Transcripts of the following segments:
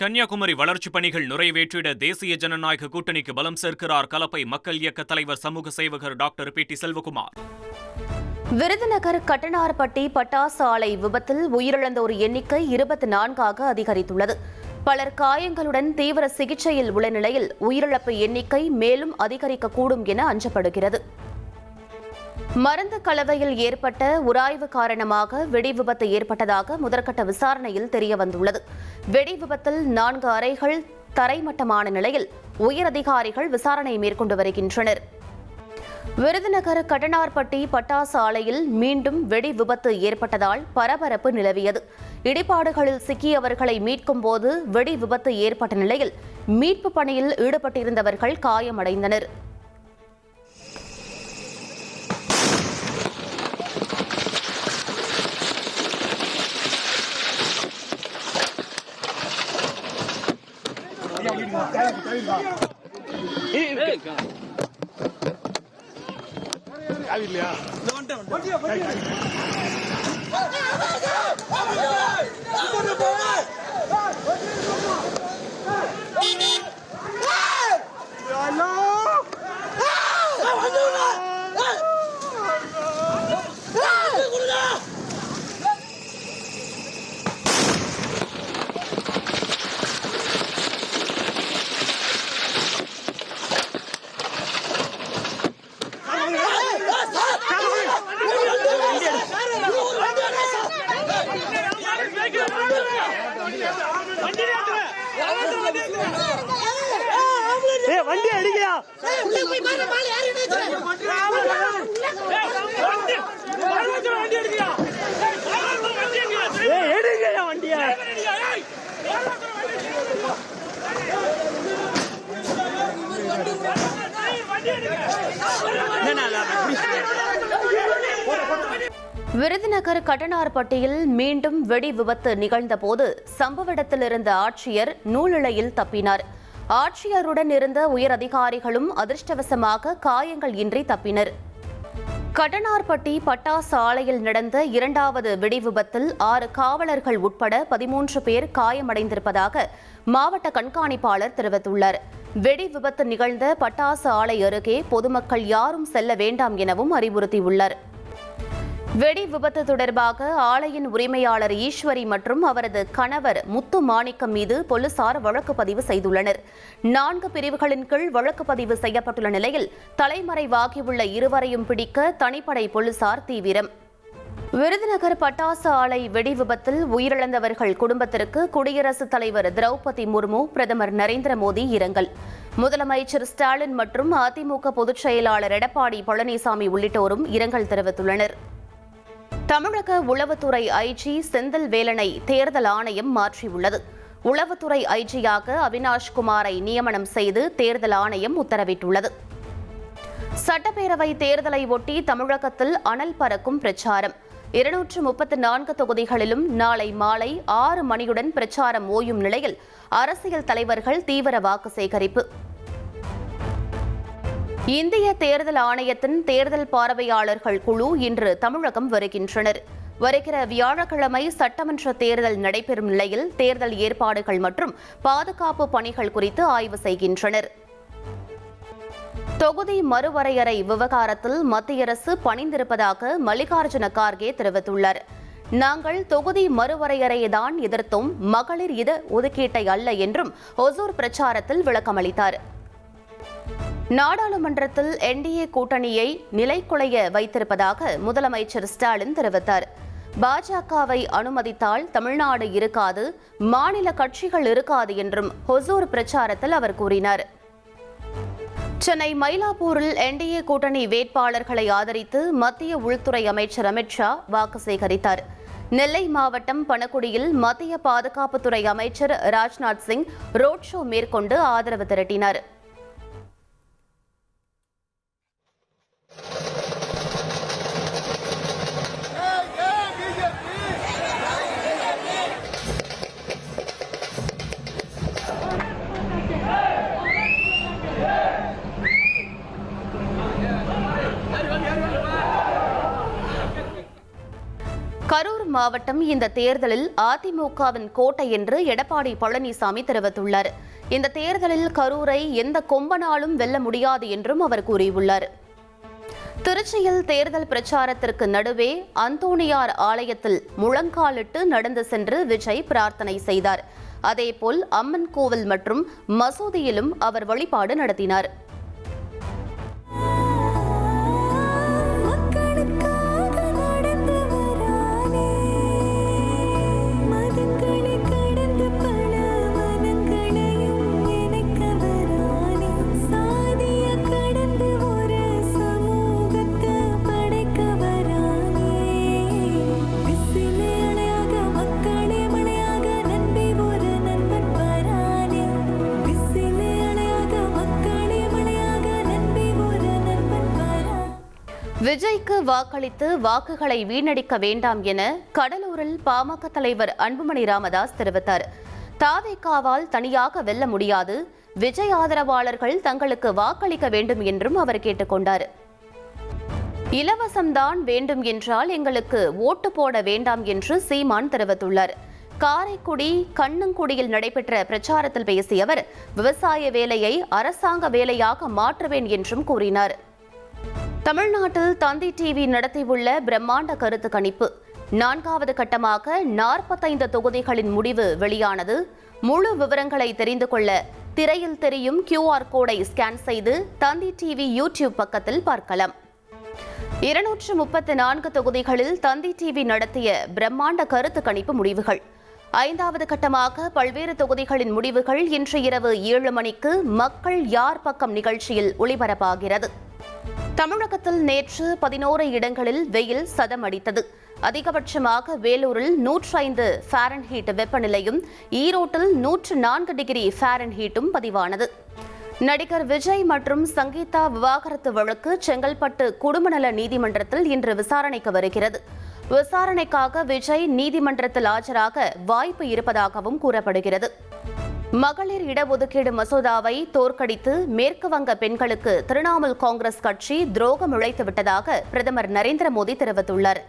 கன்னியாகுமரி வளர்ச்சிப் பணிகள் நிறைவேற்றிட தேசிய ஜனநாயக கூட்டணிக்கு பலம் சேர்க்கிறார் கலப்பை மக்கள் இயக்க தலைவர் சமூக சேவகர் doctor P D Selvakumar. Virudhunagar Kattanarpatti பட்டாசு ஆலை விபத்தில் உயிரிழந்தோர் எண்ணிக்கை 24ஆக அதிகரித்துள்ளது. பலர் காயங்களுடன் தீவிர சிகிச்சையில் உள்ள நிலையில் உயிரிழப்பு எண்ணிக்கை மேலும் அதிகரிக்கக்கூடும் என அஞ்சப்படுகிறது. மருந்து கலவையில் ஏற்பட்ட உராய்வு காரணமாக வெடி விபத்து ஏற்பட்டதாக முதற்கட்ட விசாரணையில் தெரியவந்துள்ளது. வெடி விபத்தில் 4 அறைகள் தரைமட்டமான நிலையில் உயரதிகாரிகள் விசாரணை மேற்கொண்டு வருகின்றனர். விருதுநகர் கட்டனார்பட்டி பட்டாசு ஆலையில் மீண்டும் வெடி விபத்து ஏற்பட்டதால் பரபரப்பு நிலவியது. இடிபாடுகளில் சிக்கியவர்களை மீட்கும் போது வெடி விபத்து ஏற்பட்ட நிலையில் மீட்பு பணியில் ஈடுபட்டிருந்தவர்கள் காயமடைந்தனர். வண்டி அடிக்கா வண்டியா விருதுநகர் கட்டனார்பட்டியில் மீண்டும் வெடி விபத்து நிகழ்ந்தபோது சம்பவ இடத்தில் இருந்த ஆட்சியர் நூலிழையில் தப்பினார். ஆட்சியருடன் இருந்த உயர் அதிகாரிகளும் அதிர்ஷ்டவசமாக காயங்கள் இன்றி தப்பினர். கட்டனார்பட்டி பட்டாசு ஆலையில் நடந்த 2வது வெடி விபத்தில் 6 காவலர்கள் உட்பட 13 பேர் காயமடைந்திருப்பதாக மாவட்ட கண்காணிப்பாளர் தெரிவித்துள்ளார். வெடி விபத்து நிகழ்ந்த பட்டாசு ஆலை அருகே பொதுமக்கள் யாரும் செல்ல வேண்டாம் எனவும் அறிவுறுத்தியுள்ளார். வெடி விபத்து தொடர்பாக ஆலையின் உரிமையாளர் ஈஸ்வரி மற்றும் அவரது கணவர் முத்து மாணிக்கம் மீது போலீசார் வழக்கு பதிவு செய்துள்ளனர். 4 பிரிவுகளின் கீழ் வழக்கு பதிவு செய்யப்பட்டுள்ள நிலையில் தலைமறைவாகியுள்ள இருவரையும் பிடிக்க தனிப்படை போலீசார் தீவிரம். விருதுநகர் பட்டாசு ஆலை வெடி விபத்தில் உயிரிழந்தவர்கள் குடும்பத்திற்கு குடியரசுத் தலைவர் திரௌபதி முர்மு, பிரதமர் நரேந்திர மோடி இரங்கல். முதலமைச்சர் ஸ்டாலின் மற்றும் அதிமுக பொதுச் செயலாளர் எடப்பாடி பழனிசாமி உள்ளிட்டோரும் இரங்கல் தெரிவித்துள்ளனர். தமிழக உளவுத்துறை ஐஜி செந்தில் வேலனை தேர்தல் ஆணையம் மாற்றியுள்ளது. உளவுத்துறை ஐஜியாக அவினாஷ் குமாரை நியமனம் செய்து தேர்தல் ஆணையம் உத்தரவிட்டுள்ளது. சட்டப்பேரவை தேர்தலை ஒட்டி தமிழகத்தில் அனல் பறக்கும் பிரச்சாரம். 234 தொகுதிகளிலும் நாளை மாலை 6 மணியுடன் பிரச்சாரம் ஓயும் நிலையில் அரசியல் தலைவர்கள் தீவிர வாக்கு சேகரிப்பு. இந்திய தேர்தல் ஆணையத்தின் தேர்தல் பார்வையாளர்கள் குழு இன்று தமிழகம் வருகின்றனர். வருகிற வியாழக்கிழமை சட்டமன்ற தேர்தல் நடைபெறும் நிலையில் தேர்தல் ஏற்பாடுகள் மற்றும் பாதுகாப்பு பணிகள் குறித்து ஆய்வு செய்கின்றனர். தொகுதி மறுவரையறை விவகாரத்தில் மத்திய அரசு பணிந்திருப்பதாக மல்லிகார்ஜுன கார்கே தெரிவித்துள்ளார். நாங்கள் தொகுதி மறுவரையறையைதான் எதிர்த்தோம், மகளிர் இட ஒதுக்கீட்டை அல்ல என்றும் ஒசூர் பிரச்சாரத்தில் விளக்கமளித்தார். நாடாளுமன்றத்தில் என்டிஏ கூட்டணியை நிலைகுலைய வைத்திருப்பதாக முதலமைச்சர் ஸ்டாலின் தெரிவித்தார். பாஜகவை அனுமதித்தால் தமிழ்நாடு இருக்காது, மாநில கட்சிகள் இருக்காது என்றும் ஒசூர் பிரச்சாரத்தில் அவர் கூறினார். சென்னை மயிலாப்பூரில் என்டிஏ கூட்டணி வேட்பாளர்களை ஆதரித்து மத்திய உள்துறை அமைச்சர் அமித் ஷா வாக்கு சேகரித்தார். நெல்லை மாவட்டம் பணக்குடியில் மத்திய பாதுகாப்புத்துறை அமைச்சர் ராஜ்நாத் சிங் ரோட் ஷோ மேற்கொண்டு ஆதரவு திரட்டினார். மாவட்டம் இந்த தேர்தலில் அதிமுகவின் கோட்டை என்று எடப்பாடி பழனிசாமி தெரிவித்துள்ளார். இந்த தேர்தலில் கரூரை எந்த கொம்பனாலும் வெல்ல முடியாது என்றும் அவர் கூறியுள்ளார். திருச்சியில் தேர்தல் பிரச்சாரத்திற்கு நடுவே அந்தோணியார் ஆலயத்தில் முழங்காலிட்டு நடந்து சென்று விஜய் பிரார்த்தனை செய்தார். அதேபோல் அம்மன் கோவில் மற்றும் மசூதியிலும் அவர் வழிபாடு நடத்தினார். விஜய்க்கு வாக்களித்து வாக்குகளை வீணடிக்க வேண்டாம் என கடலூரில் பாமக தலைவர் அன்புமணி ராமதாஸ் தெரிவித்தார். தாவேகாவால் தனியாக வெல்ல முடியாது, விஜய் ஆதரவாளர்கள் தங்களுக்கு வாக்களிக்க வேண்டும் என்றும் அவர் கேட்டுக்கொண்டார். இலவசம்தான் வேண்டும் என்றால் எங்களுக்கு ஓட்டு போட வேண்டாம் என்று சீமான் தெரிவித்துள்ளார். காரைக்குடி கண்ணங்குடியில் நடைபெற்ற பிரச்சாரத்தில் பேசிய அவர் விவசாய வேலையை அரசாங்க வேலையாக மாற்றுவேன் என்றும் கூறினார். தமிழ்நாட்டில் தந்தி டிவி நடத்தியுள்ள பிரம்மாண்ட கருத்து கணிப்பு 4வது கட்டமாக 45 தொகுதிகளின் முடிவு வெளியானது. முழு விவரங்களை தெரிந்து கொள்ள திரையில் தெரியும் QR கோடை ஸ்கேன் செய்து தந்தி டிவி யூடியூப் பக்கத்தில் பார்க்கலாம். 234 தொகுதிகளில் தந்தி டிவி நடத்திய பிரம்மாண்ட கருத்து கணிப்பு முடிவுகள். 5வது கட்டமாக பல்வேறு தொகுதிகளின் முடிவுகள் இன்று இரவு 7 மணிக்கு மக்கள் யார் பக்கம் நிகழ்ச்சியில் ஒளிபரப்பாகிறது. தமிழகத்தில் நேற்று 11 இடங்களில் வெயில் சதமடித்தது. அதிகபட்சமாக வேலூரில் 105 ஃபாரன்ஹீட் வெப்பநிலையும் ஈரோட்டில் 104 டிகிரி ஃபாரன்ஹீட்டும் பதிவானது. நடிகர் விஜய் மற்றும் சங்கீதா விவாகரத்து வழக்கு செங்கல்பட்டு குடும்பநல நீதிமன்றத்தில் இன்று விசாரணைக்கு வருகிறது. விசாரணைக்காக விஜய் நீதிமன்றத்தில் ஆஜராக வாய்ப்பு இருப்பதாகவும் கூறப்படுகிறது. மகளிர் இடஒதுக்கீடு மசோதாவை தோற்கடித்து மேற்கு வங்க பெண்களுக்கு திரிணாமுல் காங்கிரஸ் கட்சி துரோகம் இழைத்துவிட்டதாக பிரதமர் நரேந்திர மோடி தெரிவித்துள்ளார்.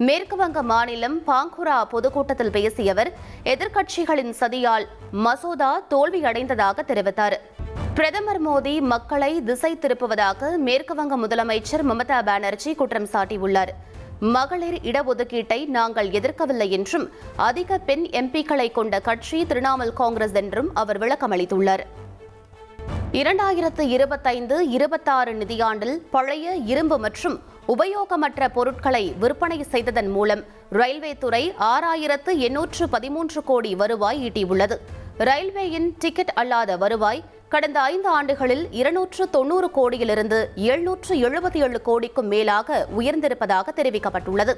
மேற்கு வங்க மாநிலம் பாங்குரா பொதுக்கூட்டத்தில் பேசிய அவர் எதிர்க்கட்சிகளின் சதியால் மசோதா தோல்வியடைந்ததாக தெரிவித்தார். பிரதமர் மோடி மக்களை திசை திருப்புவதாக மேற்கு வங்க முதலமைச்சர் மமதா பானர்ஜி குற்றம் சாட்டியுள்ளார். மகளிர் இடஒதுக்கீட்டை நாங்கள் எதிர்க்கவில்லை என்றும் அதிக பெண் எம்பிக்களை கொண்ட கட்சி திரிணாமுல் காங்கிரஸ் என்றும் அவர் விளக்கமளித்துள்ளார். 2025-26 நிதியாண்டில் பழைய இரும்பு மற்றும் உபயோகமற்ற பொருட்களை விற்பனை செய்ததன் மூலம் ரயில்வே துறை 6813 கோடி வருவாய் ஈட்டியுள்ளது. ரயில்வேயின் டிக்கெட் அல்லாத வருவாய் கடந்த 5 ஆண்டுகளில் 290 கோடியிலிருந்து 777 கோடிக்கும் மேலாக உயர்ந்திருப்பதாக தெரிவிக்கப்பட்டுள்ளது.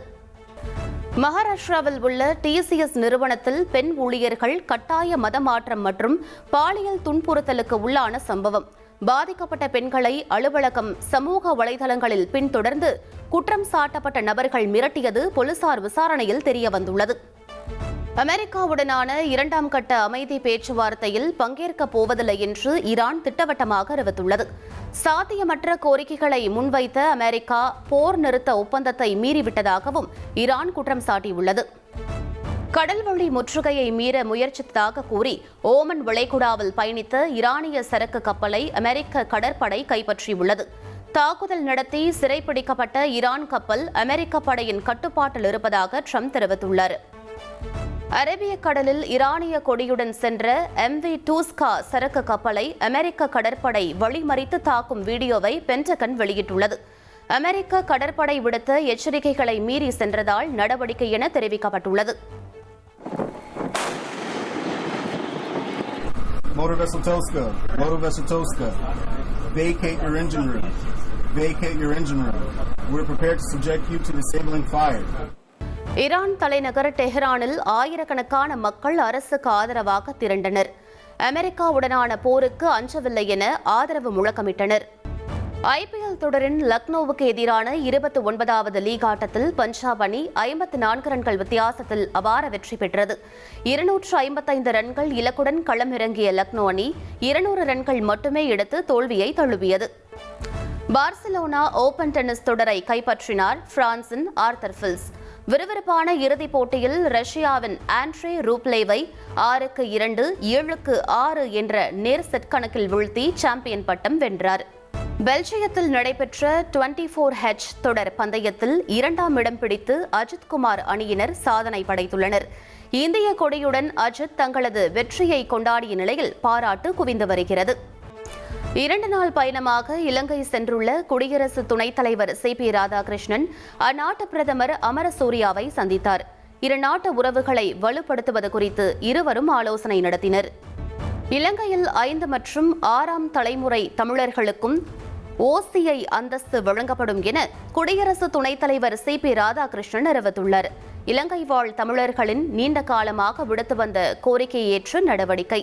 மகாராஷ்டிராவில் உள்ள TCS நிறுவனத்தில் பெண் ஊழியர்கள் கட்டாய மதமாற்றம் மற்றும் பாலியல் துன்புறுத்தலுக்கு உள்ளான சம்பவம். பாதிக்கப்பட்ட பெண்களை அலுவலகம் சமூக வலைதளங்களில் பின்தொடர்ந்து குற்றம் சாட்டப்பட்ட நபர்கள் மிரட்டியது போலீசார் விசாரணையில் தெரியவந்துள்ளது. அமெரிக்காவுடனான 2ஆம் கட்ட அமைதி பேச்சுவார்த்தையில் பங்கேற்கப் போவதில்லை என்று ஈரான் திட்டவட்டமாக அறிவித்துள்ளது. சாத்தியமற்ற கோரிக்கைகளை முன்வைத்த அமெரிக்கா போர் நிறுத்த ஒப்பந்தத்தை மீறிவிட்டதாகவும் ஈரான் குற்றம் சாட்டியுள்ளது. கடல்வழி முற்றுகையை மீற முயற்சித்ததாக கூறி ஓமன் வளைகுடாவில் பயணித்த ஈரானிய சரக்கு கப்பலை அமெரிக்க கடற்படை கைப்பற்றியுள்ளது. தாக்குதல் நடத்தி சிறைப்பிடிக்கப்பட்ட ஈரான் கப்பல் அமெரிக்க படையின் கட்டுப்பாட்டில் இருப்பதாக ட்ரம்ப் தெரிவித்துள்ளார். அரேபிய கடலில் ஈரானிய கொடியுடன் சென்ற MV டூஸ்கா சரக்கு கப்பலை அமெரிக்க கடற்படை வழிமறித்து தாக்கும் வீடியோவை பென்டகன் வெளியிட்டுள்ளது. அமெரிக்க கடற்படை விடுத்த எச்சரிக்கைகளை மீறி சென்றதால் நடவடிக்கை என தெரிவிக்கப்பட்டுள்ளது. Motor vessel Tosca, vacate your engine room. We're prepared to subject you to disabling fire. Iran தலைநகர் டெஹ்ரானில் ஆயிரக்கணக்கான மக்கள் அரசுக்கு ஆதரவாக திரண்டனர். அமெரிக்காவுடனான போருக்கு அஞ்சவில்லை என ஆதரவு முழக்கமிட்டனர். IPL தொடரின் லக்னோவுக்கு எதிரான 29வது லீக் ஆட்டத்தில் பஞ்சாப் அணி 54 ரன்கள் வித்தியாசத்தில் அபார வெற்றி பெற்றது. 255 ரன்கள் இலக்குடன் களமிறங்கிய லக்னோ அணி 200 ரன்கள் மட்டுமே எடுத்து தோல்வியை தழுவியது. பார்சிலோனா ஓபன் டென்னிஸ் தொடரை கைப்பற்றினார் பிரான்சின் ஆர்தர் ஃபில்ஸ். விறுவிறுப்பான இறுதிப் போட்டியில் ரஷ்யாவின் ஆண்ட்ரே ரூப்லேவை 6-2, 7-6 என்ற நேர் செட் கணக்கில் வீழ்த்தி சாம்பியன் பட்டம் வென்றார். பெல்ஜியத்தில் நடைபெற்ற 24H தொடர் பந்தயத்தில் 2ஆம் இடம் பிடித்து அஜித் குமார் அணியினர் சாதனை படைத்துள்ளனர். இந்திய கொடியுடன் அஜித் தங்களது வெற்றியை கொண்டாடிய நிலையில் பாராட்டு குவிந்து வருகிறது. 2 நாள் பயணமாக இலங்கை சென்றுள்ள குடியரசு துணைத் தலைவர் CP ராதாகிருஷ்ணன் அந்நாட்டு பிரதமர் அமரசூரியாவை சந்தித்தார். இரு நாட்டு உறவுகளை வலுப்படுத்துவது குறித்து இருவரும் ஆலோசனை நடத்தினர். இலங்கையில் 5 மற்றும் 6ஆம் தலைமுறை தமிழர்களுக்கும் OCI அந்தஸ்து வழங்கப்படும் என குடியரசு துணைத் தலைவர் CP ராதாகிருஷ்ணன் அறிவித்துள்ளார். இலங்கை வாழ் தமிழர்களின் நீண்ட காலமாக விடுத்து வந்த கோரிக்கையை ஏற்ற நடவடிக்கை.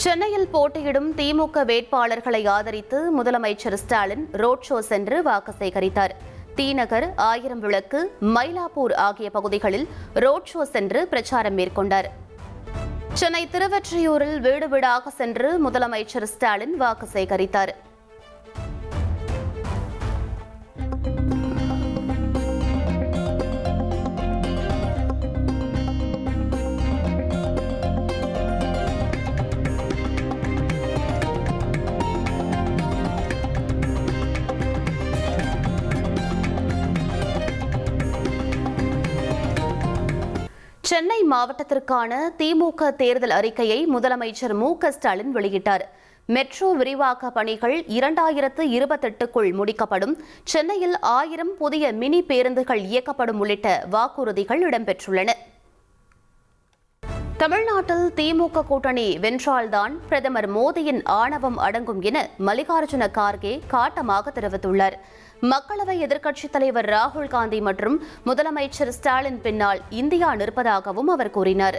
சென்னையில் போட்டியிடும் திமுக வேட்பாளர்களை ஆதரித்து முதலமைச்சர் ஸ்டாலின் ரோட் ஷோ சென்று வாக்கு சேகரித்தார். தீநகர், 1000 விளக்கு, மயிலாப்பூர் ஆகிய பகுதிகளில் ரோட் ஷோ சென்று பிரச்சாரம் மேற்கொண்டார். சென்னை திருவொற்றியூரில் வீடு வீடாக சென்று முதலமைச்சர் ஸ்டாலின் வாக்கு சேகரித்தார். சென்னை மாவட்டத்திற்கான திமுக தேர்தல் அறிக்கையை முதலமைச்சர் MK ஸ்டாலின் வெளியிட்டார். மெட்ரோ விரிவாக்க பணிகள் 2028க்குள் முடிக்கப்படும், சென்னையில் 1000 புதிய மினி பேருந்துகள் இயக்கப்படும் உள்ளிட்ட வாக்குறுதிகள் இடம்பெற்றுள்ளன. தமிழ்நாட்டில் திமுக கூட்டணி வென்றால்தான் பிரதமர் மோடியின் ஆணவம் அடங்கும் என மல்லிகார்ஜுன கார்கே காட்டமாக தெரிவித்துள்ளார். மக்களவை எதிர்க்கட்சித் தலைவர் ராகுல் காந்தி மற்றும் முதலமைச்சர் ஸ்டாலின் பின்னால் இந்தியா நிற்பதாகவும் அவர் கூறினார்.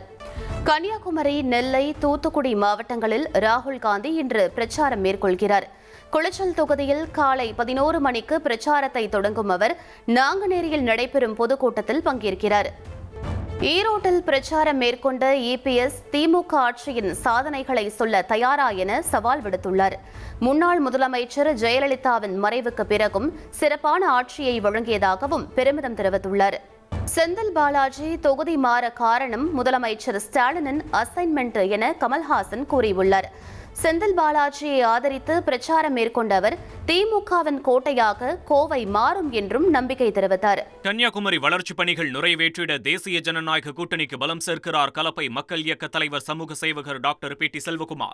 கன்னியாகுமரி, நெல்லை, தூத்துக்குடி மாவட்டங்களில் ராகுல் காந்தி இன்று பிரச்சாரம் மேற்கொள்கிறார். குளச்சல் தொகுதியில் காலை 11 மணிக்கு பிரச்சாரத்தை தொடங்கும் அவர் நாங்குநேரியில் நடைபெறும் பொதுக்கூட்டத்தில் பங்கேற்கிறார். ஈரோட்டில் பிரச்சாரம் மேற்கொண்ட EPS திமுக ஆட்சியின் சாதனைகளை சொல்ல தயாரா என சவால் விடுத்துள்ளார். முன்னாள் முதலமைச்சர் ஜெயலலிதாவின் மறைவுக்கு பிறகும் சிறப்பான ஆட்சியை வழங்கியதாகவும் பெருமிதம் தெரிவித்துள்ளார். செந்தில் பாலாஜி தொகுதி மாற காரணம் முதலமைச்சர் ஸ்டாலினின் அசைன்மெண்ட் என கமல்ஹாசன் கூறியுள்ளார். செந்தில் பாலாஜியை ஆதரித்து பிரச்சாரம் மேற்கொண்ட அவர் திமுகவின் கோட்டையாக கோவை மாறும் என்றும் நம்பிக்கை தெரிவித்தார். கன்னியாகுமரி வளர்ச்சிப் பணிகள் நிறைவேற்றிட தேசிய ஜனநாயக கூட்டணிக்கு பலம் சேர்க்கிறார் கலப்பை மக்கள் இயக்க தலைவர் சமூக சேவகர் டாக்டர் PT செல்வகுமார்.